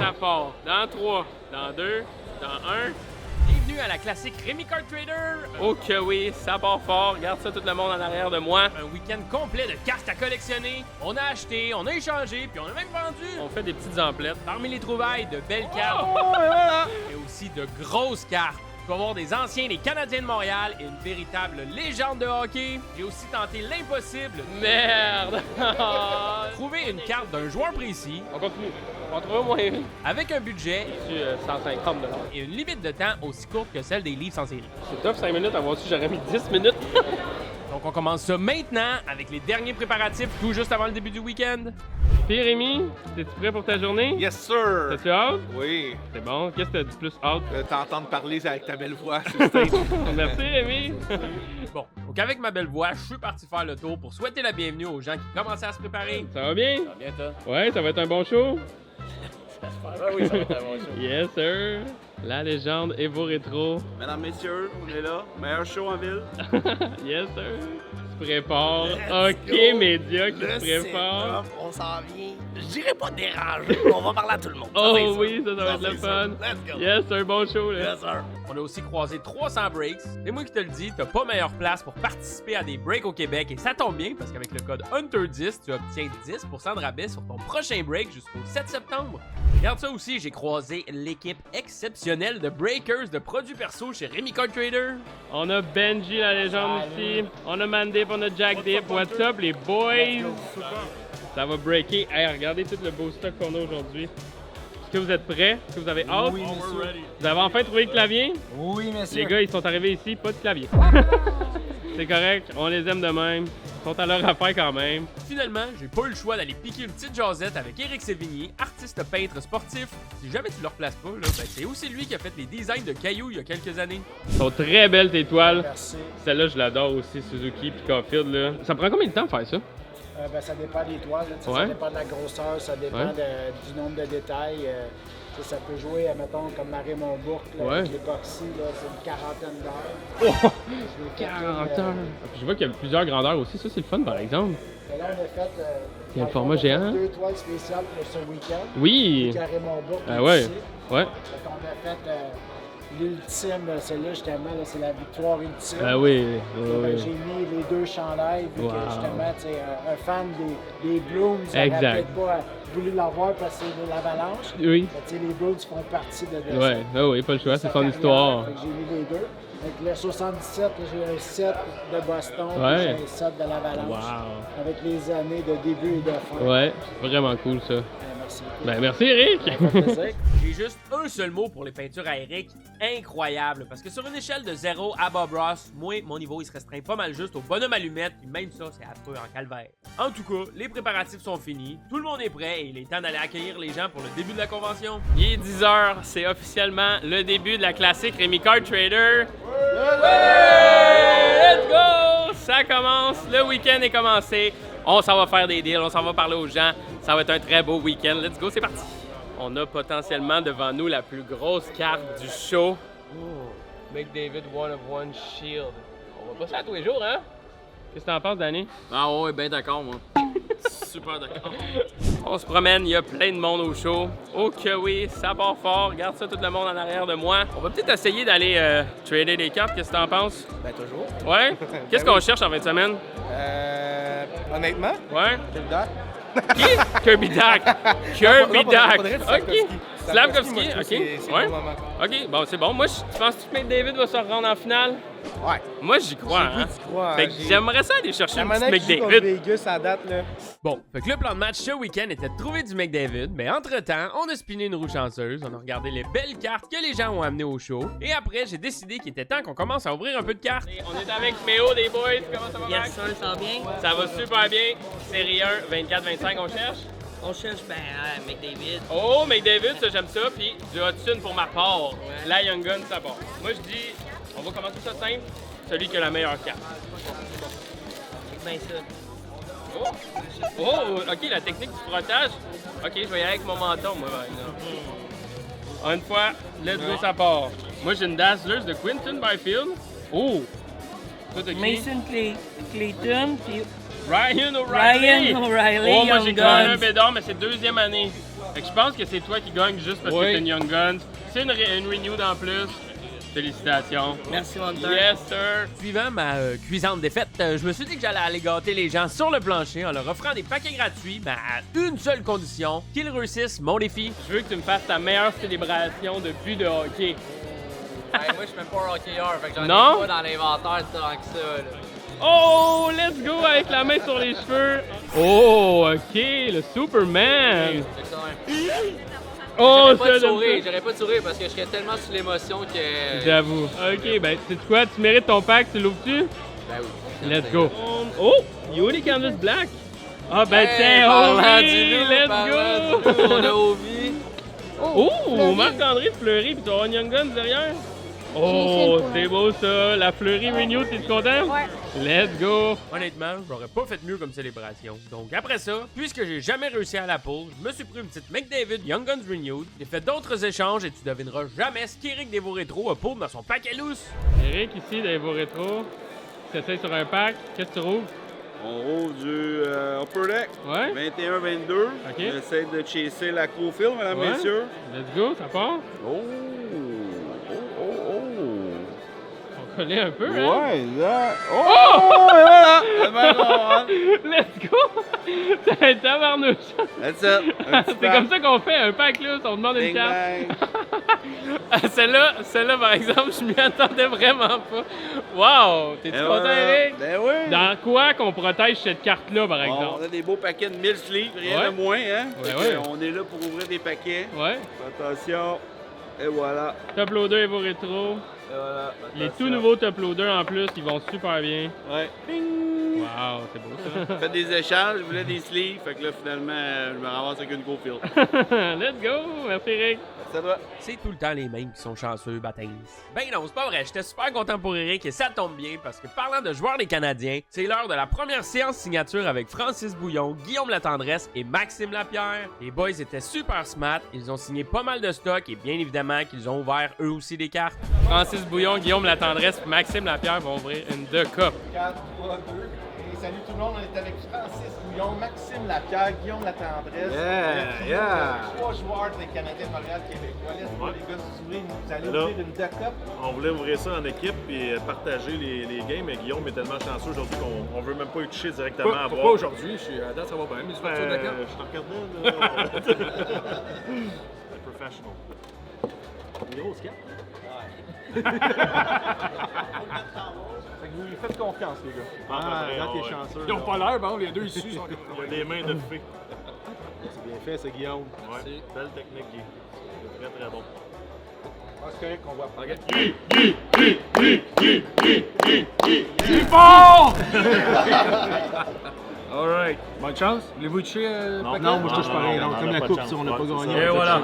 ça part. Dans 3, dans 2, dans 1. Bienvenue à la classique Rémi Card Trader. Oh que oui, ça part fort. Regarde ça, tout le monde en arrière de moi. Un week-end complet de cartes à collectionner. On a acheté, on a échangé, puis on a même vendu. On fait des petites emplettes. Parmi les trouvailles, de belles cartes. Et aussi de grosses cartes. Tu vas voir des anciens des Canadiens de Montréal et une véritable légende de hockey. J'ai aussi tenté l'impossible. Merde! Trouver une carte d'un joueur précis. On continue. On trouve au moins une. Avec un budget Sur 150 $. et une limite de temps aussi courte que celle des livres sans série. C'est tough 5 minutes, à voir si j'aurais mis 10 minutes. Donc on commence ça maintenant avec les derniers préparatifs tout juste avant le début du week-end. Puis Rémi, es-tu prêt pour ta journée? Yes, sir! T'as-tu hâte? Oui. C'est bon. Qu'est-ce que t'as du plus hâte? T'entendre parler avec ta belle voix sur le stage. Merci Rémi. Bon, donc avec ma belle voix, je suis parti faire le tour pour souhaiter la bienvenue aux gens qui commençaient à se préparer. Ça va bien? Bien, toi? Ouais, ça va être un bon show. Ah oui, ça va être un bon show. Yes sir. La légende Evo Rétro. Mesdames, messieurs, on est là. Meilleur show en ville. Yes sir. Tu prépares. Ok, média qui se prépare. On s'en vient. Je dirais pas déranger, mais on va parler à tout le monde. Oh oui, ça va être le fun. Let's go. Yes, c'est un bon show là. Yes, sir. On a aussi croisé 300 breaks. C'est moi qui te le dis, t'as pas meilleure place pour participer à des breaks au Québec et ça tombe bien parce qu'avec le code HUNTER10, tu obtiens 10% de rabais sur ton prochain break jusqu'au 7 septembre. Regarde ça aussi, j'ai croisé l'équipe exceptionnelle de breakers de produits perso chez Rémi Card Trader. On a Benji la légende ici. On a Mandip, on a Jack Dip. What's up les boys? Ça va breaker. Hey, regardez tout le beau stock qu'on a aujourd'hui. Est-ce que vous êtes prêts? Est-ce que vous avez hâte? Oui, monsieur. Vous avez enfin trouvé le clavier? Oui, monsieur. Les gars, ils sont arrivés ici, pas de clavier. C'est correct, on les aime de même. Ils sont à leur affaire quand même. Finalement, j'ai pas eu le choix d'aller piquer une petite jasette avec Éric Sévigny, artiste peintre sportif. Si jamais tu le replaces pas, là, ben c'est aussi lui qui a fait les designs de Caillou il y a quelques années. Ils sont très belles tes toiles. Merci. Celle-là, je l'adore aussi, Suzuki puis Caulfield. Là. Ça prend combien de temps de faire ça? Ben, ça dépend des toiles, là, tu sais, Ouais. ça dépend de la grosseur, ça dépend Ouais. du nombre de détails. Tu sais, ça peut jouer, mettons, comme Marie-Monbourg, Ouais. avec l'époxy, là, c'est une quarantaine d'heures. Oh! Je l'ai fait, 40 heures! Puis je vois qu'il y a plusieurs grandeurs aussi, ça c'est le fun par exemple. Là, on a fait. Il y a le dans format fond, on a fait géant. 2 toiles spéciales pour ce week-end. Oui! Carré-Monbourg. Ah ouais, ici. ouais. Fait qu'on a fait l'ultime, celle-là, justement, là, c'est la victoire ultime. Ah oui, Ben, j'ai mis les 2 chandails, vu Wow. que justement, tu sais, un fan des Blues n'aurait Exact. peut-être pas voulu l'avoir parce que c'est l'Avalanche. Oui. Mais, tu sais, les Blues font partie de Ouais, ah oui, pas le choix, c'est sa son carrière. histoire. Fait que j'ai mis les deux. Avec le 77, là, j'ai un 7 de Boston, puis Ouais. j'ai un 7 de l'Avalanche. Wow! Avec les années de début et de fin. Ouais, vraiment cool ça. Merci. Ben merci Eric! Ça fait plaisir. J'ai juste un seul mot pour les peintures à Eric, incroyable. Parce que sur une échelle de 0 à Bob Ross, moi, mon niveau il se restreint pas mal juste au bonhomme allumette, puis même ça, c'est affreux en calvaire. En tout cas, les préparatifs sont finis, tout le monde est prêt et il est temps d'aller accueillir les gens pour le début de la convention. Il est 10h, c'est officiellement le début de la classique Rémi Card Trader. Let's go! Ça commence, le week-end est commencé. On s'en va faire des deals, on s'en va parler aux gens. Ça va être un très beau week-end. Let's go, c'est parti! On a potentiellement devant nous la plus grosse carte du show. Oh, McDavid One of One Shield. On va pas ça tous les jours, hein? Qu'est-ce que t'en penses, Danny? Ah ouais, ben d'accord, moi. Super d'accord. On se promène, il y a plein de monde au show. Oh que oui, ça part fort. Regarde ça, tout le monde en arrière de moi. On va peut-être essayer d'aller trader des cartes. Qu'est-ce que t'en penses? Ben, toujours. Ouais? Qu'est-ce qu'on cherche en fin de semaine? Honnêtement, Ouais? quelle date? Qui? Kirby Duck! Kirby Duck! Faudrait Ok! Slavkovski, moi, je trouve que ok? c'est Ouais? le bon moment. Ok, bon, c'est bon. Moi, tu penses que McDavid va se rendre en finale? Ouais. Moi, j'y crois, hein? Tu crois, Fait que j'aimerais ça aller chercher La un petit manette qui joue contre McDavid. Vegas à date, là. Bon, fait que le plan de match ce week-end était de trouver du McDavid, mais entre-temps, on a spiné une roue chanceuse, on a regardé les belles cartes que les gens ont amenées au show, et après, j'ai décidé qu'il était temps qu'on commence à ouvrir un peu de cartes. Et on est avec Méo des boys. Comment ça va, Max? Yes, sir, ça va bien? Ça va super bien. Série 1, 24-25, on cherche. On cherche, McDavid. Oh, McDavid, ça j'aime ça. Puis du Hudson pour ma part. La Young Gun, ça part. Moi je dis, on va commencer ça simple. Celui qui a la meilleure carte. C'est bien ça. Oh! Oh! Ok, la technique du frottage. Ok, je vais y aller avec mon menton, moi, par exemple. Une fois, let's go, ça part. Moi j'ai une Dazzlers de Quinton Byfield. Oh! Toi, t'as qui? Mason Clayton, puis Ryan O'Reilly! Ryan O'Reilly, Oh, moi j'ai Young gagné un Guns. bédard, mais c'est deuxième année. Fait que je pense que c'est toi qui gagne juste parce que t'es une Young Guns. C'est une renewed en plus. Félicitations. Merci, Hunter. Yes, sir. Suivant ma cuisante défaite, je me suis dit que j'allais aller gâter les gens sur le plancher en leur offrant des paquets gratuits, mais à une seule condition, qu'ils réussissent mon défi. Je veux que tu me fasses ta meilleure célébration depuis de hockey. Moi, je suis même pas un hockeyeur, fait que j'en Non? ai pas dans l'inventaire tant que ça, là. Oh, let's go avec la main sur les cheveux. Oh, ok, le Superman. C'est ça, hein. Oh, J'aurais pas de ça, sourire, j'aurais pas de sourire parce que je serais tellement sous l'émotion que... J'avoue. Ok, ben, sais-tu quoi? Tu mérites ton pack, tu l'ouvres-tu? Ben oui. Let's go. Oh, Yuli Canvas Black. Ah, ben, Hey, tiens, parlant Ovi, du loup, let's parlant go. du loup, on a Ovi. Oh, Marc-André Fleury, pis tu as un Young Guns derrière. Oh, c'est beau ça. La Fleury Renew, t'es content? Ouais. Let's go. Honnêtement, j'aurais pas fait mieux comme célébration. Donc après ça, puisque j'ai jamais réussi à la poule, je me suis pris une petite McDavid Young Guns Renewed. J'ai fait d'autres échanges et tu devineras jamais ce qu'Éric Desvaux Rétro a pour dans son paquet lousse. Eric, ici, d'Evo Retro. Tu essaies sur un pack. Qu'est-ce que tu rouvres? On roule du Upper Deck. Ouais. 21-22. Ok. On essaie de chasser la Crowfield, mesdames, Ouais. messieurs. Let's go, ça part. Oh! On collait un peu, hein? Ouais, là. Oh! Et voilà! C'est bien bon, hein? Let's go! C'est un tabarnouche. That's it. Un petit C'est comme ça qu'on fait un pack là, on demande une Bing carte. bang. Celle-là, par exemple, je m'y attendais vraiment pas. Wow! T'es-tu Et content, voilà. Eric? Ben oui! Dans quoi qu'on protège cette carte-là, par Bon, exemple? on a des beaux paquets de 1000 sleeves, rien Ouais. de moins, hein? Ouais, Fait ouais. que on est là pour ouvrir des paquets. Ouais. Attention. Et voilà. Top loader Evo Retro. Et voilà. Les Attention. tout nouveaux top loaders en plus, ils vont super bien. Ouais. Bing! Wow, c'est beau ça. Fait des échanges, je voulais des sleeves, fait que là, finalement, je me ramasse avec une Crowfield. Let's go! Merci, Eric. Ça doit. C'est tout le temps les mêmes qui sont chanceux, Battins. Ben non, c'est pas vrai. J'étais super content pour Eric et ça tombe bien parce que parlant de joueurs des Canadiens, c'est l'heure de la première séance signature avec Francis Bouillon, Guillaume Latendresse et Maxime Lapierre. Les boys étaient super smart, ils ont signé pas mal de stock et bien évidemment qu'ils ont ouvert eux aussi des cartes. Francis Bouillon, Guillaume Latendresse et Maxime Lapierre vont ouvrir une 2 cup. 4, 3, 2. Et salut tout le monde, on est avec Francis Bouillon, Maxime Lapierre, Guillaume Latendresse. Yeah. 3 joueurs des Canadiens de Montréal québécois. Laisse-moi les gars s'ouvrir, vous allez Là. ouvrir une 2 cup. On voulait ouvrir ça en équipe et partager les games, mais Guillaume est tellement chanceux aujourd'hui qu'on veut même pas y toucher directement à Pourquoi voir. aujourd'hui? À date, ça va bien. Mais ouvertures de carte. Je te regardais, là. C'est professional. Une grosse carte. Fait que vous lui faites confiance, les gars. Regarde, t'es chanceux. Ils n'ont pas l'air, bon, les deux ici. Il y a des mains de fée. C'est bien fait, c'est Guillaume. Ouais, belle technique, Guy. C'est très très bon. C'est correct qu'on voit pas. Alright. Bonne chance. Voulez-vous toucher le paquet? Non, moi, je touche pas rien. Non, comme la pas de coupe, chance. si on n'a pas Ouais, c'est gagné. ça. Et voilà.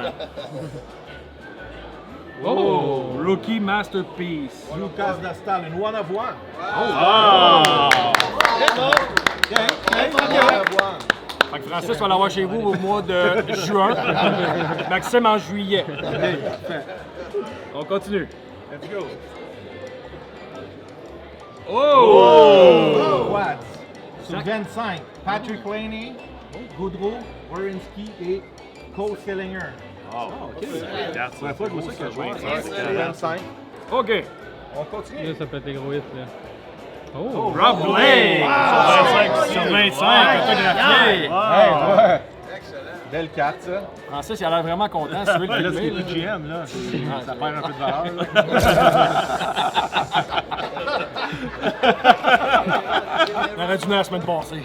Oh, Rookie Masterpiece. Lucas Dastal, une one of one. Fait que Francis va l'avoir chez vous au mois de juin. Maxime en juillet. On continue. Let's go. Oh! Watts. Sur 25, Patrick Laney, Goudreau, Wierenski et Cole Sillinger. C'est la fois que ça qu'il a joué. 25. OK. On continue. Là, ça peut être des gros hits, là. Oh! Rob Blake! Sur 25, autographié. Ouais. Belle carte, ça. Francis, il a l'air vraiment content. Si tu veux le Là, c'est filmer, plus là. GM, là. Ça perd un peu de valeur. On aurait dû venir la semaine passée.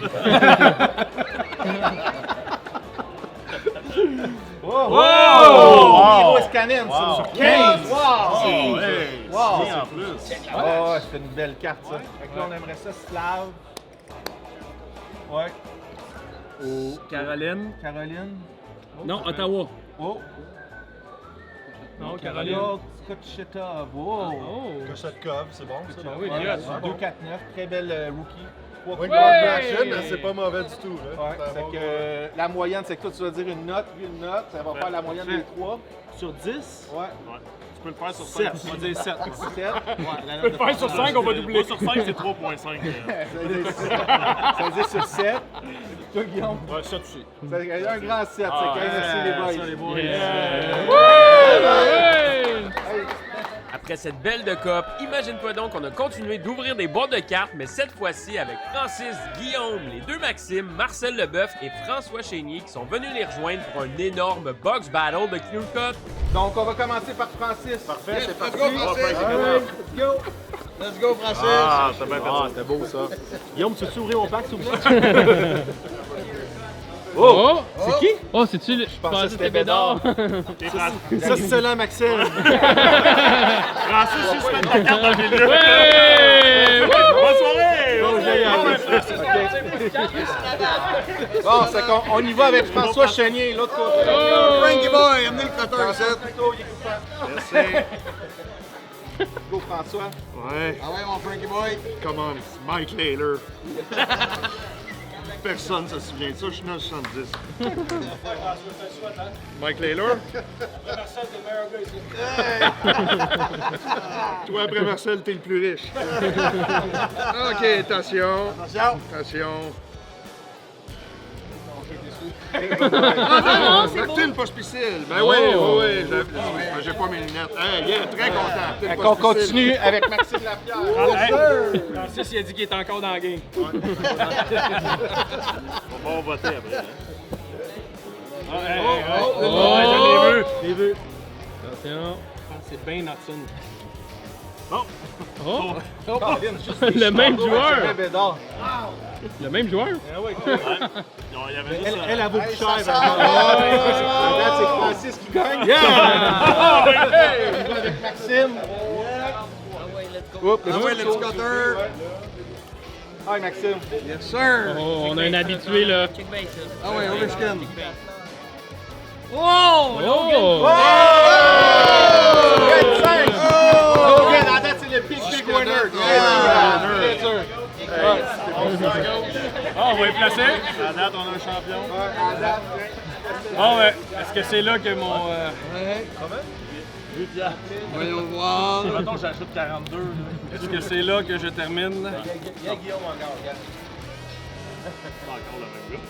Miro Escanen, ça, sur 15. Wow! Wow! En plus. Oh, ouais, c'est une belle carte, ça. Fait que là, on aimerait ça, Slav. Ouais. Caroline. Caroline. Non, Ottawa. Oh. Non, Caroline. Caroline. Kocheta. Wow. Oh! Kochetkov, c'est bon ça? Ah oui, Ouais, bien. 2-4-9, très belle rookie. Oui, Ouais! c'est pas mauvais du tout. Ouais, c'est que la moyenne, c'est que toi, tu vas dire une note, puis une note. Ça va faire la moyenne des 3. Sur 10, Ouais. tu peux le faire sur 7. 5. On va dire 7. 7. Tu peux le faire sur 5, on va doubler. Sur 5, c'est 3.5. Ça veut dire sur 7. Toi, Guillaume? Ouais, ça, tu sais. C'est un grand 7, c'est quand même aussi les boys. Après cette belle de COP, imagine-toi donc qu'on a continué d'ouvrir des boîtes de cartes, mais cette fois-ci avec Francis, Guillaume, les deux Maxime, Marcel Leboeuf et François Chénier qui sont venus les rejoindre pour un énorme box battle de Clear Cut. Donc, on va commencer par Francis. Parfait, c'est parti. Let's go. Let's go, Francis. Ah, c'est bien fait. Ah, c'était beau ça. Guillaume, tu veux ouvrir mon pack, s'il vous plaît? Oh! C'est qui? Oh, c'est-tu le. Je pensais que c'était Bédard. Ça, c'est cela, Maxime. Francis, juste mettre la carte dans le milieu. Ouais! Bonne soirée! Bon, c'est qu'on y va avec François Chénier, l'autre côté. Frankie Boy, amenez le crotteur ici. Merci. Go, François. Ouais. Ah ouais, mon Frankie Boy. Come on, it's Mike Layler. Personne ne se souvient de ça, je suis dans le 70. Mike Layler? Toi, après Marcel, t'es le plus riche. OK, attention. Attention. Une poche piscine. Ben oui, j'ai pas mes lunettes. Hey, yeah, très content. On continue avec Maxime Lapierre. Francis, il a dit qu'il est encore dans le game. On va voter après. Je l'ai vu. Attention. C'est bien Natson. Oh! Le même joueur! Le même joueur? Non, il y avait juste Elle a vaut plus cher. C'est Francis qui gagne. On va avec Maxime. Ah ouais, le petit cutter. Hi, Maxime. Yes, sir. Oh, on a un habitué là. Check bien ça. Ah ouais, Ovechkin. Wow! Oh! 25! Logan, en date, c'est le big winner. Ah, on va y placer. à date, on a un champion. Ah ouais. Est-ce que c'est là que mon... Voyons voir. Mettons, j'ajoute 42. Est-ce que c'est là que je termine? Pas encore le même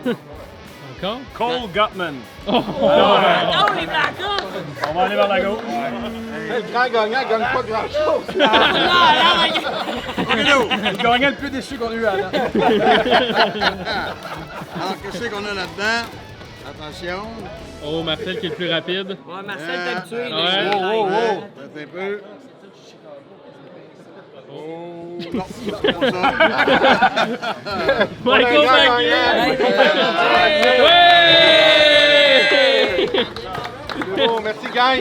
gars. Encore? Cole Gottman. Oh, les Blackhawks! On va aller vers la gauche. Le grand gagnant gagne pas grand-chose. Le gagnant le plus déçu qu'on a eu à date. Alors, qu'est-ce qu'on a là-dedans? Attention. Oh, Marcel qui est le plus rapide. Ouais, Marcel est habitué. Ouais. Attends un peu. Non, c'est pas ça. Michael McGee! Oh, merci, gang.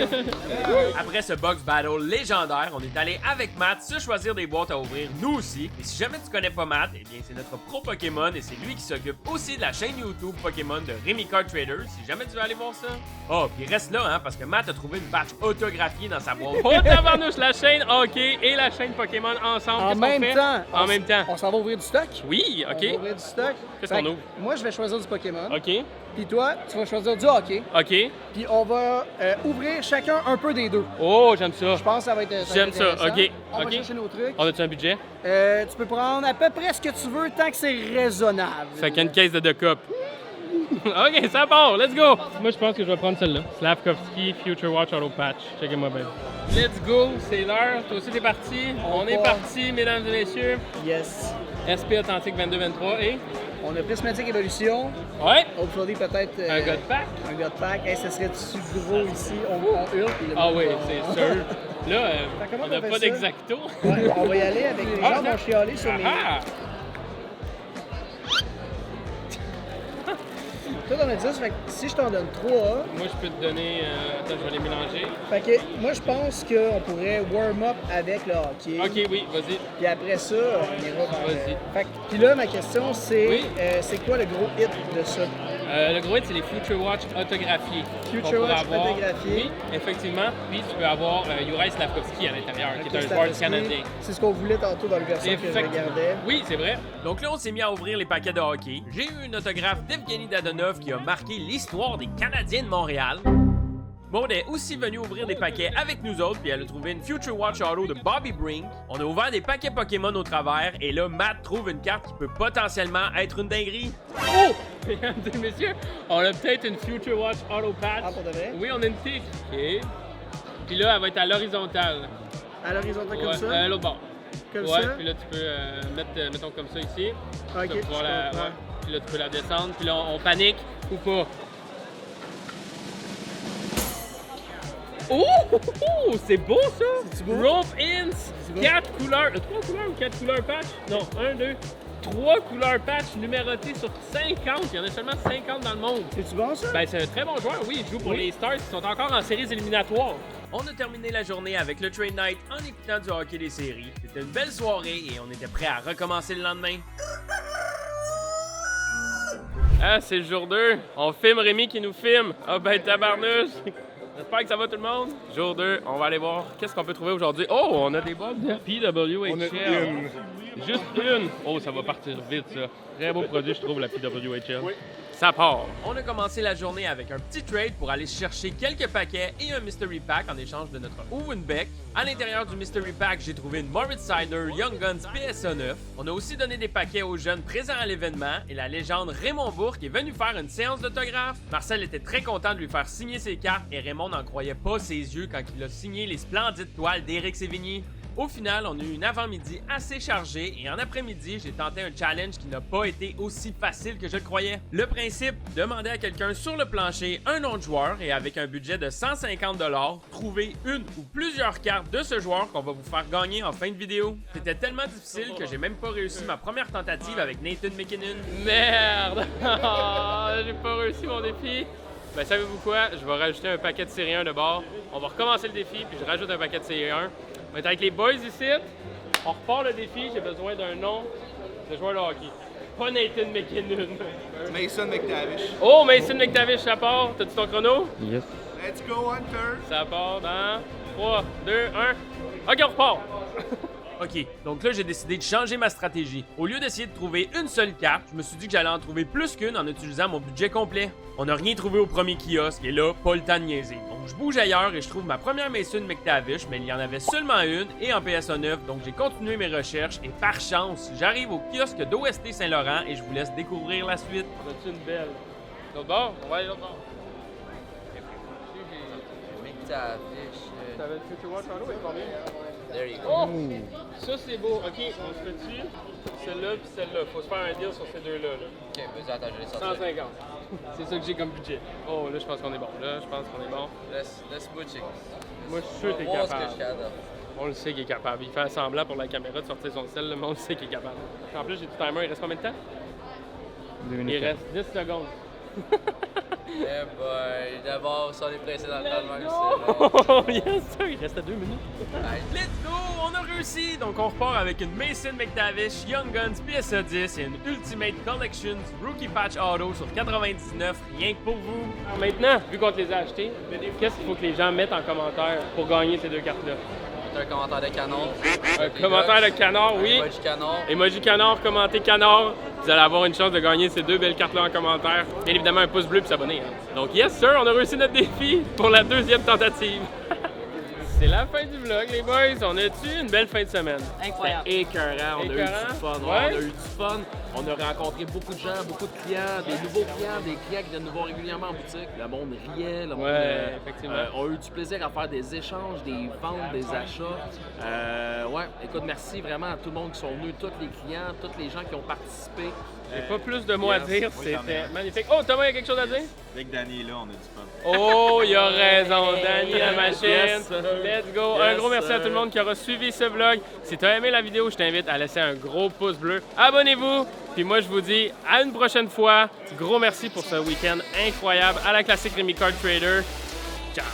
Après ce box battle légendaire, on est allé avec Matt se choisir des boîtes à ouvrir nous aussi. Et si jamais tu connais pas Matt, eh bien c'est notre pro Pokémon et c'est lui qui s'occupe aussi de la chaîne YouTube Pokémon de Rémi Card Trader. Si jamais tu veux aller voir ça. Oh, puis reste là, hein, parce que Matt a trouvé une patch autographiée dans sa boîte. Oh, tabarnouche, la chaîne hockey et la chaîne Pokémon ensemble. En Qu'est-ce qu'on même fait? temps. En même temps. On s'en va ouvrir du stock? Oui, On va ok. ouvrir du stock. Qu'est-ce Fait qu'on que ouvre? Moi, je vais choisir du Pokémon. Ok, Puis toi, tu vas choisir du hockey. ok. Puis on va ouvrir chacun un peu des deux. Oh, j'aime ça. Je pense que ça va être J'aime ça, intéressant. ok, On va ok. chercher nos trucs. On a-tu un budget? Tu peux prendre à peu près ce que tu veux tant que c'est raisonnable. Fait qu'il y a une caisse de 2 cups. Ok, ça part, let's go! Moi, je pense que je vais prendre celle-là. Slavkovski Future Watch Auto Patch. Checkez-moi bien. Let's go, c'est l'heure. Toi aussi, t'es parti. On est parti, mesdames et messieurs. Yes. SP Authentique 22-23 et... On a Prismatic Evolution. Ouais! Hopefully, peut-être... Un God Pack. Un God Pack. Hey, ça serait-tu gros ici? On hurle. puis le Ah monde oui, va- c'est sûr. Là, comment on on n'a fait pas ça? d'exacto. Ouais, on va y aller avec les gens vont chialer sur mes... Ah! Toi, t'en as 10, fait que si je t'en donne 3, Moi, je peux te donner... attends, je vais les mélanger. fait que moi, je pense qu'on pourrait warm-up avec le hockey. Ok, oui, vas-y. Puis après ça, on ira vers Vas-y. Fait que, puis là, ma question, c'est Oui. c'est quoi le gros hit de ça? Le gros hit, c'est les Future Watch autographiés. Future qu'on pourrait Watch avoir. autographiés. Oui, effectivement. Puis tu peux avoir Juraj Slavkovski à l'intérieur, qui est un Ok, joueur Slavkovski, canadien. C'est ce qu'on voulait tantôt dans le version que je Effectivement. regardais. Oui, c'est vrai. Donc là, on s'est mis à ouvrir les paquets de hockey. J'ai eu une autographe d'Evgeny Dadonov qui a marqué l'histoire des Canadiens de Montréal. Maud est aussi venue ouvrir des paquets avec nous autres, puis elle a trouvé une Future Watch Auto de Bobby Brink. On a ouvert des paquets Pokémon au travers, et là, Matt trouve une carte qui peut potentiellement être une dinguerie. Oh! Mesdames et messieurs, on a peut-être une Future Watch Auto Patch. Ah, pour de vrai? Oui, on a une tic. OK. Puis là, elle va être à l'horizontale. À l'horizontale comme Ouais, ça? l'autre bord. Comme ouais, ça? puis là, tu peux mettre, mettons comme ça ici. Ok, Tu vas pouvoir je comprends. ouais. Puis là, tu peux la descendre. Puis là, on panique ou pas. Oh! C'est beau, ça! C'est-tu beau? Rope Ins! beau? 4 couleurs. 3 couleurs ou 4 couleurs patch? Non, 1, 2. 3 couleurs patch numérotées sur 50. Il y en a seulement 50 dans le monde. C'est-tu bon, ça? Ben, c'est un très bon joueur, oui. Il joue pour les Stars qui sont encore en séries éliminatoires. On a terminé la journée avec le Trade Night en écoutant du hockey des séries. C'était une belle soirée et on était prêts à recommencer le lendemain. Ah, c'est le jour 2. On filme Rémi qui nous filme. Ah ben, tabarnouche. J'espère que ça va tout le monde. Jour 2, on va aller voir qu'est-ce qu'on peut trouver aujourd'hui. Oh, on a des bottes de PWHL. On a une. Juste une. Oh, ça va partir vite, ça. Très beau produit, je trouve, la PWHL. Oui. Ça part. On a commencé la journée avec un petit trade pour aller chercher quelques paquets et un Mystery Pack en échange de notre Owenbeck. À l'intérieur du Mystery Pack, j'ai trouvé une Moritz Seider Young Guns PSA 9. On a aussi donné des paquets aux jeunes présents à l'événement et la légende Raymond Bourque est venu faire une séance d'autographe. Marcel était très content de lui faire signer ses cartes et Raymond n'en croyait pas ses yeux quand il a signé les splendides toiles d'Éric Sévigny. Au final, on a eu une avant-midi assez chargée et en après-midi, j'ai tenté un challenge qui n'a pas été aussi facile que je le croyais. Le principe, demander à quelqu'un sur le plancher un nom de joueur et avec un budget de 150 $, trouver une ou plusieurs cartes de ce joueur qu'on va vous faire gagner en fin de vidéo. C'était tellement difficile que j'ai même pas réussi ma première tentative avec Nathan McKinnon. Merde! J'ai pas réussi mon défi. Ben, savez-vous quoi? Je vais rajouter un paquet de série 1 de bord. On va recommencer le défi, puis je rajoute un paquet de série 1. On va être avec les boys ici. On repart le défi. J'ai besoin d'un nom de joueur de hockey. Pas Nathan McKinnon. Mason McTavish. Oh, Mason McTavish, ça part. T'as-tu ton chrono? Yes. Let's go, Hunter. Ça part dans 3, 2, 1. OK, on repart. Ok, donc là j'ai décidé de changer ma stratégie. Au lieu d'essayer de trouver une seule carte, je me suis dit que j'allais en trouver plus qu'une en utilisant mon budget complet. On n'a rien trouvé au premier kiosque et là, pas le temps de niaiser. Donc je bouge ailleurs et je trouve ma première Mason McTavish, mais il y en avait seulement une et en PSA 9, donc j'ai continué mes recherches et par chance, j'arrive au kiosque d'OST Saint-Laurent et je vous laisse découvrir la suite. On a-tu une belle? L'autre bord? On va aller l'autre bord. T'avais le Future Watch Auto, combien? There you go. Oh! Ça, c'est beau. OK, on se fait-tu? Celle-là puis celle-là. Faut se faire un deal sur ces deux-là. Là. Ok, vas-y, attends, je vais les sortir. 150. C'est ça que j'ai comme budget. Oh, là, je pense qu'on est bon. Là, je pense qu'on est bon. Laisse butcher. Moi, je suis sûr que t'es On va voir ce que capable. je suis capable. On le sait qu'il est capable. Il fait semblant pour la caméra de sortir son sel, mais on le sait qu'il est capable. En plus, j'ai du timer. Il reste combien de temps? 2 minutes. Il reste 10 secondes. Eh boy, d'abord, ça on est pressé dans le temps de même, Oh, yes, sir. Il reste 2 minutes. Let's go! On a réussi! Donc on repart avec une Mason McTavish Young Guns PSA 10 et une Ultimate Collections Rookie Patch Auto sur 99, rien que pour vous. Alors maintenant, vu qu'on te les a achetés, qu'est-ce qu'il faut que les gens mettent en commentaire pour gagner ces deux cartes-là? C'est un commentaire de canard. Un commentaire de canard, oui. Emoji canard. Emoji canard, commentez canard. Vous allez avoir une chance de gagner ces deux belles cartes-là en commentaire. Bien évidemment, un pouce bleu puis s'abonner. Hein. Donc, yes, sir, on a réussi notre défi pour la deuxième tentative. C'est la fin du vlog, les boys. On a-tu une belle fin de semaine? Incroyable. C'était écœurant, on a eu Écœurant? du fun. Ouais. On a eu du fun. On a rencontré beaucoup de gens, beaucoup de clients, des nouveaux clients, des clients qui viennent nous voir régulièrement en boutique. Le monde riait, le monde effectivement. on a eu du plaisir à faire des échanges, des ventes, des achats. Ouais, écoute, merci vraiment à tout le monde qui sont venus, tous les clients, tous les gens qui ont participé. J'ai pas plus de mots à dire, c'était magnifique. Oh, Thomas, il y a quelque chose à dire? Avec Danny là, on a du fun. Oh, il a raison, Danny, la machine. Yes. Let's go. Yes, Un gros merci à tout le monde qui aura suivi ce vlog. Si tu as aimé la vidéo, je t'invite à laisser un gros pouce bleu. Abonnez-vous. Puis moi, je vous dis à une prochaine fois. Gros merci pour ce week-end incroyable à la classique Rémi Card Trader. Ciao.